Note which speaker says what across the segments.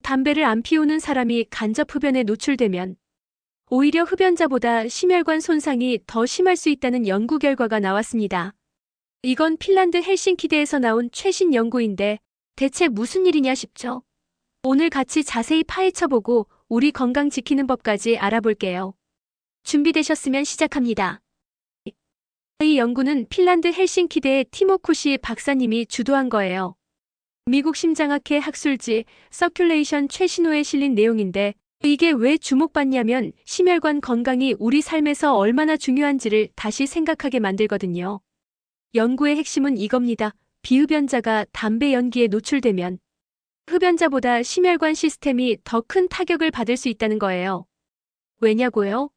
Speaker 1: 담배를 안 피우는 사람이 간접 흡연에 노출되면 오히려 흡연자보다 심혈관 손상이 더 심할 수 있다는 연구 결과가 나왔습니다. 이건 핀란드 헬싱키대에서 나온 최신 연구인데 대체 무슨 일이냐 싶죠? 오늘 같이 자세히 파헤쳐보고 우리 건강 지키는 법까지 알아볼게요. 준비되셨으면 시작합니다. 이 연구는 핀란드 헬싱키대의 티모 쿠시 박사님이 주도한 거예요. 미국 심장학회 학술지 서큘레이션 최신호에 실린 내용인데 이게 왜 주목받냐면 심혈관 건강이 우리 삶에서 얼마나 중요한지를 다시 생각하게 만들거든요. 연구의 핵심은 이겁니다. 비흡연자가 담배 연기에 노출되면 흡연자보다 심혈관 시스템이 더 큰 타격을 받을 수 있다는 거예요. 왜냐고요?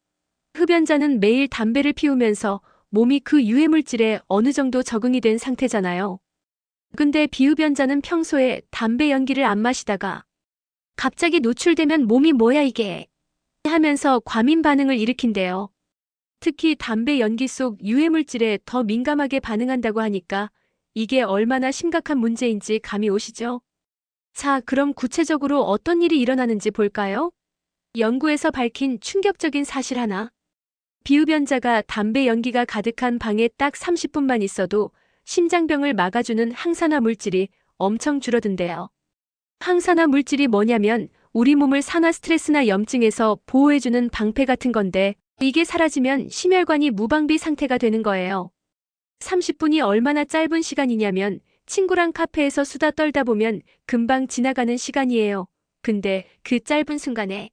Speaker 1: 흡연자는 매일 담배를 피우면서 몸이 그 유해물질에 어느 정도 적응이 된 상태잖아요. 근데 비흡연자는 평소에 담배 연기를 안 마시다가 갑자기 노출되면 몸이 뭐야 이게 하면서 과민 반응을 일으킨대요. 특히 담배 연기 속 유해물질에 더 민감하게 반응한다고 하니까 이게 얼마나 심각한 문제인지 감이 오시죠? 자, 그럼 구체적으로 어떤 일이 일어나는지 볼까요? 연구에서 밝힌 충격적인 사실 하나. 비흡연자가 담배 연기가 가득한 방에 딱 30분만 있어도 심장병을 막아주는 항산화 물질이 엄청 줄어든대요. 항산화 물질이 뭐냐면 우리 몸을 산화 스트레스나 염증에서 보호해주는 방패 같은 건데 이게 사라지면 심혈관이 무방비 상태가 되는 거예요. 30분이 얼마나 짧은 시간이냐면 친구랑 카페에서 수다 떨다 보면 금방 지나가는 시간이에요. 근데 그 짧은 순간에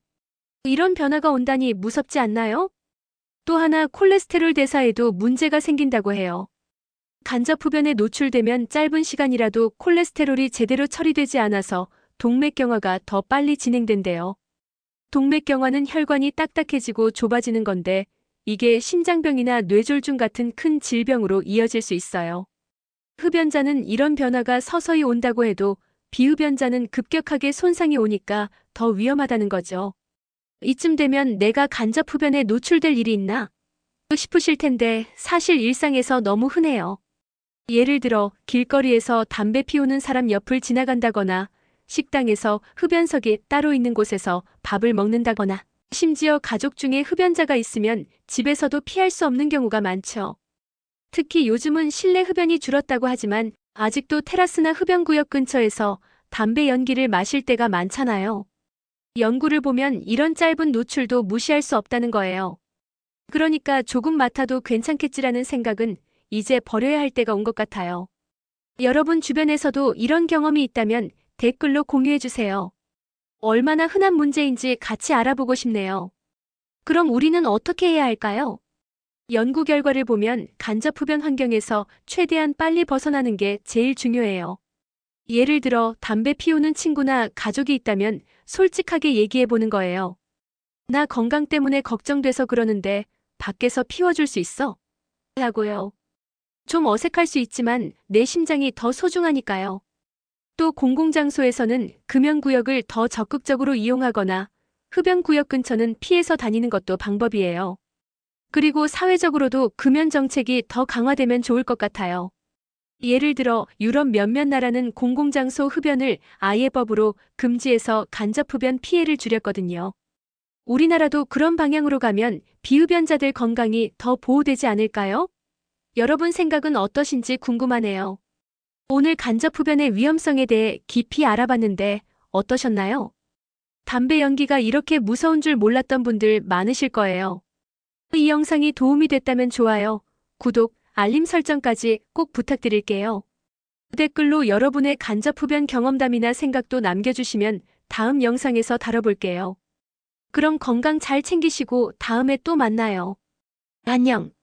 Speaker 1: 이런 변화가 온다니 무섭지 않나요? 또 하나 콜레스테롤 대사에도 문제가 생긴다고 해요. 간접 흡연에 노출되면 짧은 시간이라도 콜레스테롤이 제대로 처리되지 않아서 동맥경화가 더 빨리 진행된대요. 동맥경화는 혈관이 딱딱해지고 좁아지는 건데 이게 심장병이나 뇌졸중 같은 큰 질병으로 이어질 수 있어요. 흡연자는 이런 변화가 서서히 온다고 해도 비흡연자는 급격하게 손상이 오니까 더 위험하다는 거죠. 이쯤 되면 내가 간접 흡연에 노출될 일이 있나 싶으실 텐데 사실 일상에서 너무 흔해요. 예를 들어 길거리에서 담배 피우는 사람 옆을 지나간다거나 식당에서 흡연석이 따로 있는 곳에서 밥을 먹는다거나 심지어 가족 중에 흡연자가 있으면 집에서도 피할 수 없는 경우가 많죠. 특히 요즘은 실내 흡연이 줄었다고 하지만 아직도 테라스나 흡연구역 근처에서 담배 연기를 마실 때가 많잖아요. 연구를 보면 이런 짧은 노출도 무시할 수 없다는 거예요. 그러니까 조금 맡아도 괜찮겠지라는 생각은 이제 버려야 할 때가 온 것 같아요. 여러분 주변에서도 이런 경험이 있다면 댓글로 공유해주세요. 얼마나 흔한 문제인지 같이 알아보고 싶네요. 그럼 우리는 어떻게 해야 할까요? 연구 결과를 보면 간접 흡연 환경에서 최대한 빨리 벗어나는 게 제일 중요해요. 예를 들어 담배 피우는 친구나 가족이 있다면 솔직하게 얘기해보는 거예요. 나 건강 때문에 걱정돼서 그러는데 밖에서 피워줄 수 있어? 라고요. 좀 어색할 수 있지만 내 심장이 더 소중하니까요. 또 공공장소에서는 금연구역을 더 적극적으로 이용하거나 흡연구역 근처는 피해서 다니는 것도 방법이에요. 그리고 사회적으로도 금연 정책이 더 강화되면 좋을 것 같아요. 예를 들어 유럽 몇몇 나라는 공공장소 흡연을 아예 법으로 금지해서 간접 흡연 피해를 줄였거든요. 우리나라도 그런 방향으로 가면 비흡연자들 건강이 더 보호되지 않을까요? 여러분 생각은 어떠신지 궁금하네요. 오늘 간접 흡연의 위험성에 대해 깊이 알아봤는데 어떠셨나요? 담배 연기가 이렇게 무서운 줄 몰랐던 분들 많으실 거예요. 이 영상이 도움이 됐다면 좋아요, 구독, 알림 설정까지 꼭 부탁드릴게요. 댓글로 여러분의 간접 흡연 경험담이나 생각도 남겨주시면 다음 영상에서 다뤄볼게요. 그럼 건강 잘 챙기시고 다음에 또 만나요. 안녕.